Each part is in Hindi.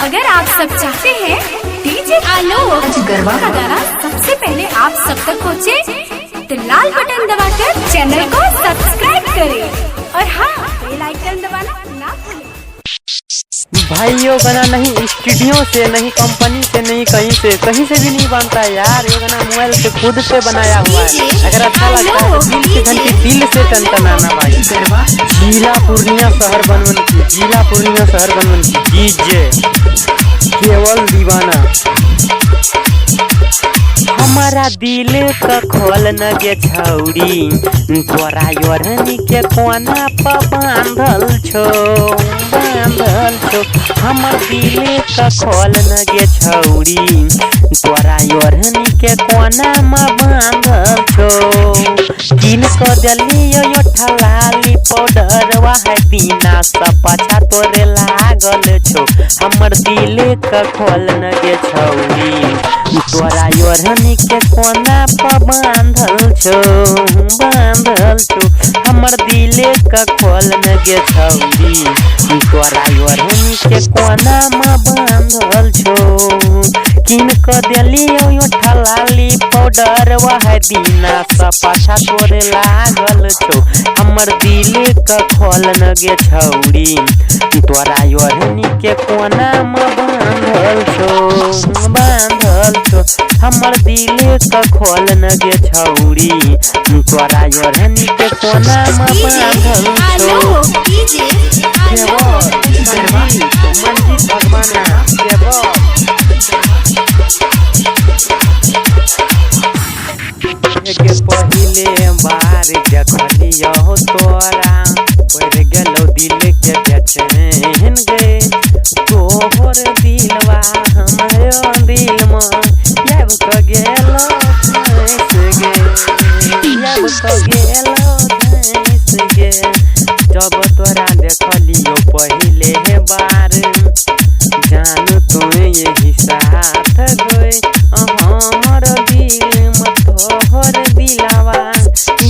अगर आप सब चाहते हैं डीजे आलोक गरबा का गाना सबसे पहले आप सब तक पहुँचे तो लाल बटन दबाकर चैनल को सब्सक्राइब करें और हाँ बेल आइकन दबाना ना भूलें। भाइयों गाना नहीं स्टूडियो से, नहीं कंपनी से, नहीं कहीं से भी नहीं बनता यार। ये गाना मोबाइल से खुद से बनाया हुआ है। अगर अच्छा लगता है तो दिल की घंटी दिल से टनटनाना भाई। जिला पूर्णिया शहर बनवन की, जिला पूर्णिया शहर बनवन की डीजे केवल दीवाना। हमारा दिल का खोल न गे छौरी, तोरा योरनी के कोना पर बांधल छो। हमर दिल का खोल न गे छौरी, तोरा योरनी के कोना में बांधल छो। किन को दलियो यो ठलाली पाउडर वाह दीना सब पाछा तोरे लागल छो। हमर दिल का खोल न गे छौरी, तोरा योरनी के कोना पर बांधल छो। हमर दिल का खोल न गे छौरी, तोरा योरनी के कोना में बांधल छो। किन को देलियो यो ठलाली पाउडर वाह दीना सब पाछा तोरे लागल छो। हमर दिल का खोल न गे छौरी, तोरा योरनी के कोना में बांधल छो। हमर दिल का खोल न गे छौरी, तोरा योरनी के कोना में बांधल छो। मंजित भगवाना के पहिले बार देखलियो तोरा, पड़ गेलो दिल के बेचैन गे। तोहर दिलवा हमारो दिल में याब क गेलो धैस गे। जब तोरा देखलियो पहिले बार, जान तू यही साथ गई। हमर दिल में तोहर दिलवा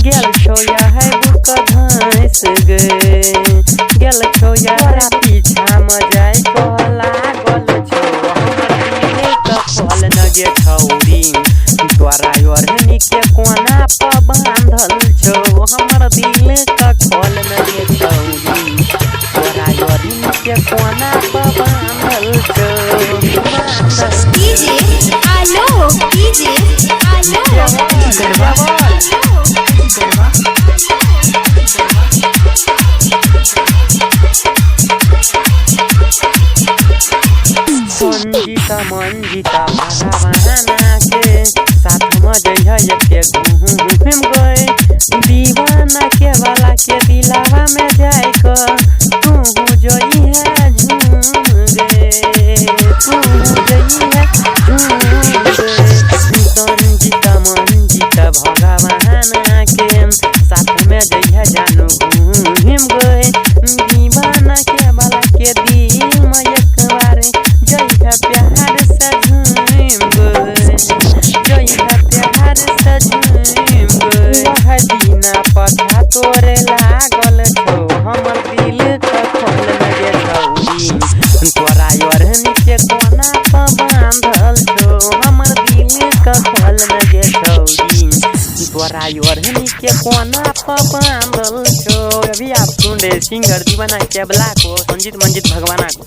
गेल छो याब क धैस गे। गेल छो यार पीछा में जाय को लागल छो। हमर दिल का खोल न गे छौरी, तोरा योरनी के कोना पर बांधल छो। हमर दिल का खोल न गे छौरी, तोरा योरनी के कोना पर बांधल छो। मंजिता भगवाना के साथ में जइह के घूम गए। दीवाना के वाला के दिलावा में जाए को तू जइह झूम गे। मंजिता भगवाना के साथ में जइह जानू घूम गए। दीवाना के वाला के दिल में एक बार जइह प्यार से झूम गए। प्यार से झूम गए। वह दीना पछा तोरे लागल छो। हमर दिल का खोल न गे छौरी, तोरा योरनी के कोना पर बांधल छो। हमर दिल का खोल न गे छौरी, तोरा योरनी के कोना पर बांधल छो। अभी आप सुन रहे सिंगर दीवाना केवला को, मंजित भगवाना को।